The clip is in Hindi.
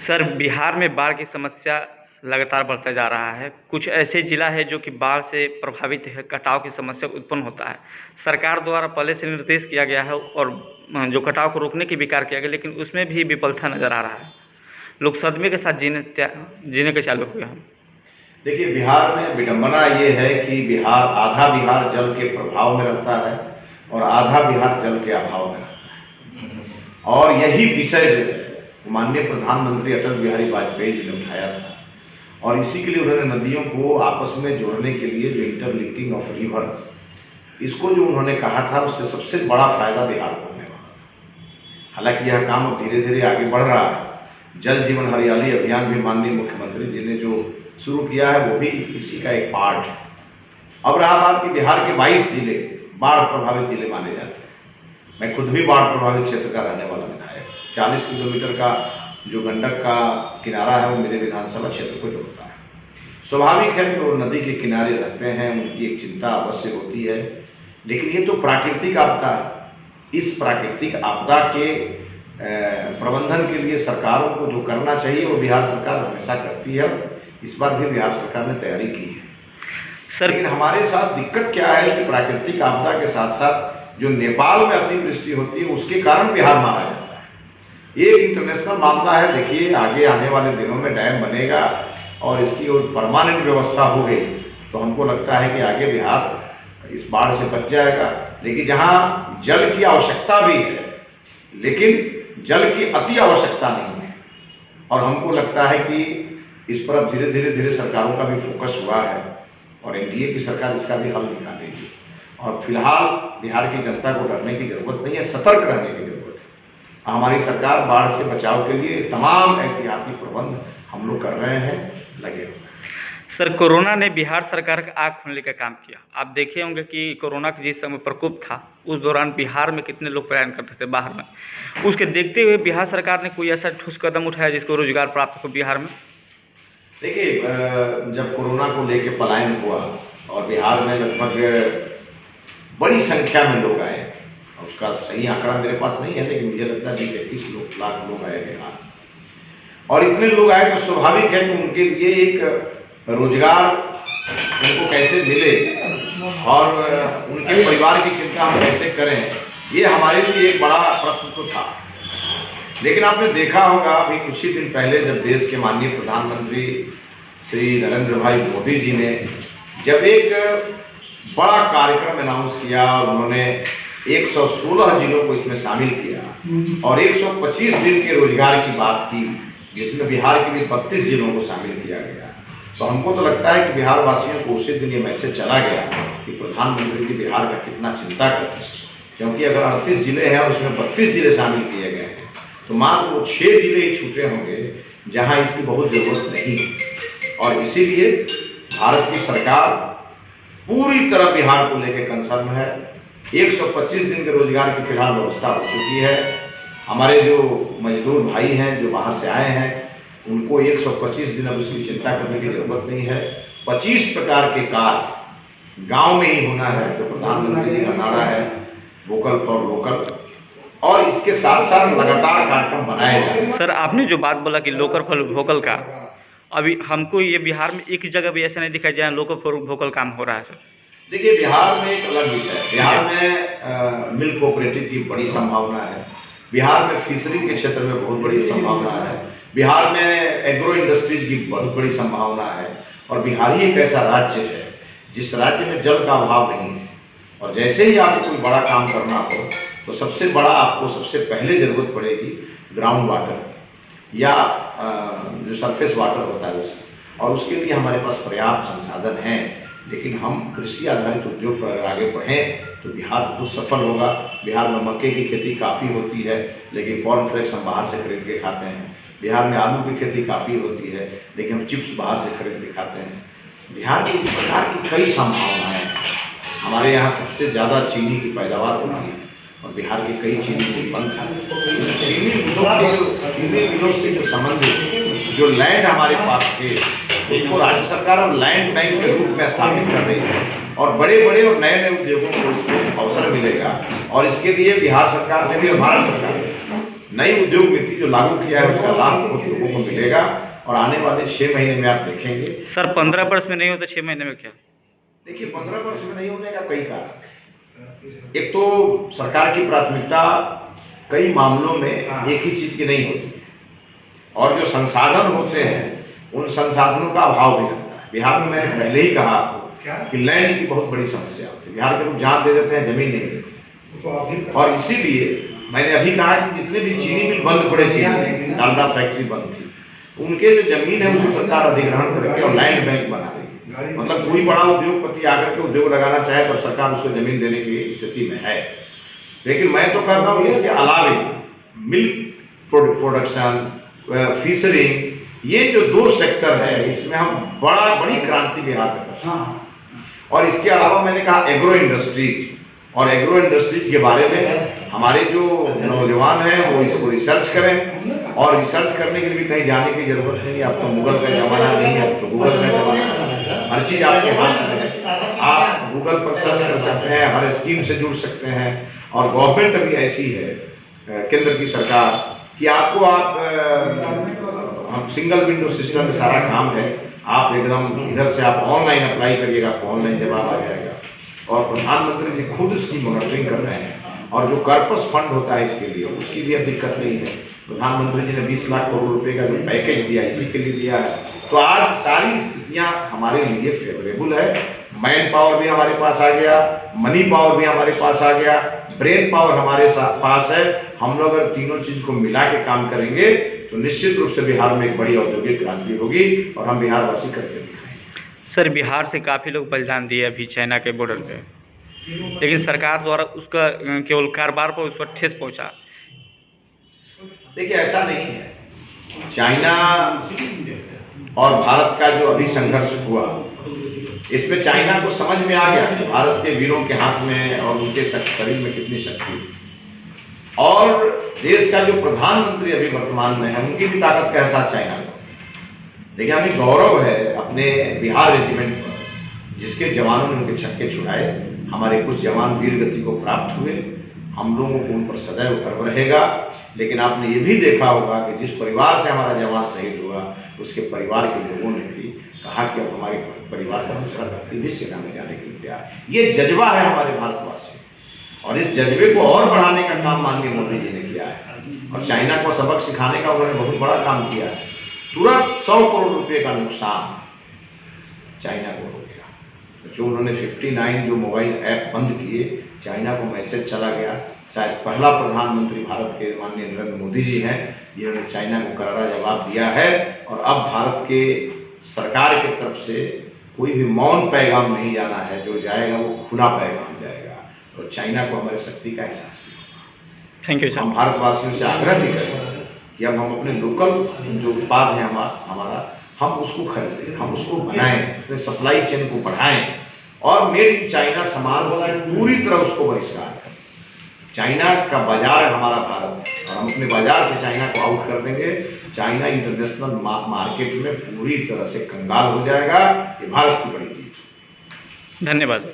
सर, बिहार में बाढ़ की समस्या लगातार बढ़ता जा रहा है। कुछ ऐसे ज़िला है जो कि बाढ़ से प्रभावित है, कटाव की समस्या उत्पन्न होता है। सरकार द्वारा पहले से निर्देश किया गया है और जो कटाव को रोकने की भी कार्य किया गया, लेकिन उसमें भी विफलता नज़र आ रहा है। लोग सदमे के साथ जीने के चालू हुए हैं। देखिए, बिहार में विडंबना ये है कि आधा बिहार जल के प्रभाव में रहता है और आधा बिहार जल के अभाव में रहता है। और यही विषय जो है माननीय प्रधानमंत्री अटल बिहारी वाजपेयी जी ने उठाया था और इसी के लिए उन्होंने नदियों को आपस में जोड़ने के लिए जो इंटरलिंकिंग ऑफ रिवर्स, इसको जो उन्होंने कहा था, उससे सबसे बड़ा फायदा बिहार को होने वाला था। हालांकि यह काम अब धीरे धीरे आगे बढ़ रहा है। जल जीवन हरियाली अभियान भी माननीय मुख्यमंत्री जी ने जो शुरू किया है वो भी इसी का एक पार्ट है। अब रहा बात कि बिहार के 22 जिले बाढ़ प्रभावित जिले माने जाते हैं। मैं खुद भी बाढ़ प्रभावित क्षेत्र का रहने वाला विधायक। 40 किलोमीटर का जो गंडक का किनारा है वो मेरे विधानसभा क्षेत्र को जोड़ता है। स्वाभाविक है कि वो नदी के किनारे रहते हैं, उनकी एक चिंता अवश्य होती है, लेकिन ये तो प्राकृतिक आपदा है। इस प्राकृतिक आपदा के प्रबंधन के लिए सरकारों को जो करना चाहिए वो बिहार सरकार हमेशा करती है। इस बार भी बिहार सरकार ने तैयारी की है सर, लेकिन हमारे साथ दिक्कत क्या है कि प्राकृतिक आपदा के साथ साथ जो नेपाल में अतिवृष्टि होती है उसके कारण बिहार मारा जाता है। ये इंटरनेशनल मामला है। देखिए, आगे आने वाले दिनों में डैम बनेगा और इसकी और परमानेंट व्यवस्था हो गई तो हमको लगता है कि आगे बिहार इस बाढ़ से बच जाएगा। लेकिन जहाँ जल की आवश्यकता भी है लेकिन जल की अति आवश्यकता नहीं है और हमको लगता है कि इस पर अब धीरे धीरे सरकारों का भी फोकस हुआ है और एनडीए की सरकार इसका भी हल निकालेगी। और फिलहाल बिहार की जनता को डरने की जरूरत नहीं है, सतर्क रहने की जरूरत है। हमारी सरकार बाढ़ से बचाव के लिए तमाम एहतियाती प्रबंध हम लोग कर रहे हैं, लगे हुए हैं। सर, कोरोना ने बिहार सरकार का आँख खोलने का काम किया। आप देखे होंगे कि कोरोना का जिस समय प्रकोप था उस दौरान बिहार में कितने लोग पलायन करते थे बाहर में। उसके देखते हुए बिहार सरकार ने कोई ऐसा ठोस कदम उठाया जिसको रोजगार प्राप्त हो बिहार में? देखिए, जब कोरोना को लेके पलायन हुआ और बिहार में लगभग बड़ी संख्या में लोग आए, उसका सही आंकड़ा मेरे पास नहीं है लेकिन मुझे लगता है 20-21 लाख लोग आए बिहार। और इतने लोग आए तो स्वाभाविक है कि उनके लिए एक रोजगार उनको कैसे मिले और उनके परिवार की चिंता हम कैसे करें, ये हमारे लिए एक बड़ा प्रश्न तो था। लेकिन आपने देखा होगा अभी कुछ ही दिन पहले जब देश के माननीय प्रधानमंत्री श्री नरेंद्र भाई मोदी जी ने जब एक बड़ा कार्यक्रम अनाउंस किया और उन्होंने 116 जिलों को इसमें शामिल किया और 125 दिन के रोजगार की बात की जिसमें बिहार के भी 32 जिलों को शामिल किया गया, तो हमको तो लगता है कि बिहार वासियों को उसी दिन ये मैसेज चला गया कि प्रधानमंत्री जी बिहार का कितना चिंता करते हैं। क्योंकि अगर 38 जिले हैं और उसमें 32 जिले शामिल किए गए हैं तो मात्र वो 6 जिले ही छूटे होंगे जहां इसकी बहुत ज़रूरत नहीं है। और इसीलिए भारत की सरकार पूरी तरह बिहार को लेकर कंसर्न है। 125 दिन के रोजगार की फिलहाल व्यवस्था हो चुकी है। हमारे जो मजदूर भाई हैं जो बाहर से आए हैं उनको 125 दिन अब उसकी चिंता करने की जरूरत नहीं है। 25 प्रकार के कार्य गाँव में ही होना है जो प्रधानमंत्री जी का नारा है, वोकल फॉर लोकल, और इसके साथ साथ लगातार कार्यक्रम बनाए जाए। सर, आपने जो बात बोला कि लोकल फॉर वोकल का, अभी हमको ये बिहार में एक जगह भी ऐसा नहीं दिखाई जहाँ लोकल फॉर वोकल काम हो रहा है। सर, देखिए, बिहार में एक अलग विषय है। बिहार में मिल्क कोऑपरेटिव की बड़ी संभावना है। बिहार में फिशरी के क्षेत्र में बहुत बड़ी संभावना है। बिहार में एग्रो इंडस्ट्रीज की बहुत बड़ी संभावना है। और बिहार ही एक ऐसा राज्य है जिस राज्य में जल का अभाव नहीं है। और जैसे ही आपको कोई बड़ा काम करना हो तो सबसे बड़ा आपको सबसे पहले ज़रूरत पड़ेगी ग्राउंड वाटर या जो सरफेस वाटर होता है उसकी, और उसके लिए हमारे पास पर्याप्त संसाधन हैं। लेकिन हम कृषि आधारित उद्योग पर अगर आगे बढ़ें तो बिहार बहुत सफल होगा। बिहार में मक्के की खेती काफ़ी होती है लेकिन कॉर्नफ्लेक्स हम बाहर से खरीद के खाते हैं। बिहार में आलू की खेती काफ़ी होती है लेकिन हम चिप्स बाहर से खरीद के खाते हैं। बिहार में इस प्रकार की कई संभावनाएँ हैं। हमारे यहाँ सबसे ज़्यादा चीनी की पैदावार होती है और बिहार के कई चीनी मिल बंद हैं। चीनी मिलों से जो संबंधित जो लैंड हमारे पास थे उसको राज्य सरकार अब लैंड बैंक के रूप में स्थापित कर रही है और बड़े बड़े और नए उद्योगों को इसको अवसर मिलेगा। और इसके लिए बिहार सरकार ने भी और भारत सरकार ने नई उद्योग नीति जो लागू किया है उसका लाभ बहुत लोगों को मिलेगा और आने वाले 6 महीने में आप देखेंगे। सर 15 वर्ष में नहीं हो तो 6 महीने में क्या? देखिए 15 वर्ष में नहीं होने का कई कारण है। एक तो सरकार की प्राथमिकता कई मामलों में एक ही चीज की नहीं होती और जो संसाधन होते हैं उन संसाधनों का अभाव भी रहता है। बिहार में मैंने पहले ही कहा आपको कि लैंड की बहुत बड़ी समस्या होती है। बिहार के लोग जान दे देते हैं, जमीन नहीं देते और इसीलिए मैंने अभी कहा कि जितने भी चीनी मिल बंद पड़े थे, डालडा फैक्ट्री बंद थी, उनके जो जमीन है उसको सरकार अधिग्रहण करके और लैंड बैंक बना रही है। मतलब कोई बड़ा उद्योगपति आकर के उद्योग लगाना चाहे तो सरकार उसको जमीन देने की स्थिति में है। लेकिन मैं तो कहता हूँ इसके अलावे मिल्क प्रोडक्शन, फिशरिंग, ये जो 2 सेक्टर है इसमें हम बड़ी क्रांति बिहार में कर सकते हैं। और इसके अलावा मैंने कहा एग्रो इंडस्ट्रीज, और एग्रो इंडस्ट्रीज के बारे में हमारे जो नौजवान हैं वो इसको रिसर्च करें और रिसर्च करने के लिए भी कहीं जाने की जरूरत नहीं है। अब तो गूगल का जमाना नहीं है, अब तो गूगल का जमाना है, हर चीज आपके हाथ में है। आप गूगल पर सर्च कर सकते हैं, हर स्कीम से जुड़ सकते हैं और गवर्नमेंट अभी ऐसी है, केंद्र की सरकार, कि आपको हम सिंगल विंडो सिस्टम में सारा काम है। आप एकदम इधर से आप ऑनलाइन अप्लाई करिएगा, आपको ऑनलाइन जवाब आ जाएगा और प्रधानमंत्री जी खुद इसकी मॉनिटरिंग कर रहे हैं। और जो कर्पस फंड होता है इसके लिए, उसकी भी अब दिक्कत नहीं है। प्रधानमंत्री जी ने 20 लाख करोड़ रुपए का जो पैकेज दिया इसी के लिए दिया है। तो आज सारी स्थितियां हमारे लिए फेवरेबल है। मैन पावर भी हमारे पास आ गया, मनी पावर भी हमारे पास आ गया, ब्रेन पावर हमारे पास है। हम लोग अगर तीनों चीज को मिला के काम करेंगे तो निश्चित रूप से बिहार में एक बड़ी औद्योगिक क्रांति होगी और हम बिहारवासी करके दिखाएंगे। सर बिहार से काफ़ी लोग बलिदान दिए अभी चाइना के बॉर्डर पे, लेकिन सरकार द्वारा उसका केवल कारोबार पर उस पर ठेस पहुंचा। देखिए ऐसा नहीं है, चाइना और भारत का जो अभी संघर्ष हुआ इसमें चाइना को समझ में आ गया कि भारत के वीरों के हाथ में और उनके शरीर में कितनी शक्ति है और देश का जो प्रधानमंत्री अभी वर्तमान में है उनकी भी ताकत का एहसास चाइना को। देखिए हमें गौरव है अपने बिहार रेजिमेंट पर, जिसके जवानों ने उनके छक्के छुड़ाए। हमारे कुछ जवान वीर गति को प्राप्त हुए, हम लोगों को उन पर सदैव गर्व रहेगा। लेकिन आपने ये भी देखा होगा कि जिस परिवार से हमारा जवान शहीद हुआ उसके परिवार के लोगों ने भी कहा कि अब हमारे परिवार का दूसरा व्यक्ति भी सेना में जाने के लिए तैयार। ये जज्बा है हमारे भारतवासियों और इस जज्बे को और बढ़ाने का काम माननीय मोदी जी ने किया है और चाइना को सबक सिखाने का उन्होंने बहुत बड़ा काम किया है। तुरंत 100 करोड़ रुपए का नुकसान चाइना को हो गया। तो जो उन्होंने 59 जो मोबाइल ऐप बंद किए, चाइना को मैसेज चला गया। शायद पहला प्रधानमंत्री भारत के माननीय नरेंद्र मोदी जी हैं, जिन्होंने चाइना को करारा जवाब दिया है और अब भारत के सरकार की तरफ से कोई भी मौन पैगाम नहीं जाना है, जो जाएगा वो खुला पैगाम जाएगा और चाइना को हमारी शक्ति का एहसास भी होगा। Thank you sir. हम भारतवासियों से आग्रह भी करेंगे कि अब हम अपने लोकल जो उत्पाद है हमारा हम उसको खरीदें, हम उसको बनाएं, अपने सप्लाई चेन को बढ़ाएं और मेड इन चाइना सामान पूरी तरह उसको बहिष्कार करें। चाइना का बाजार हमारा भारत है और हम अपने बाजार से चाइना को आउट कर देंगे। चाइना इंटरनेशनल मार्केट में पूरी तरह से कंगाल हो जाएगा। ये भारत की बड़ी जीत। धन्यवाद।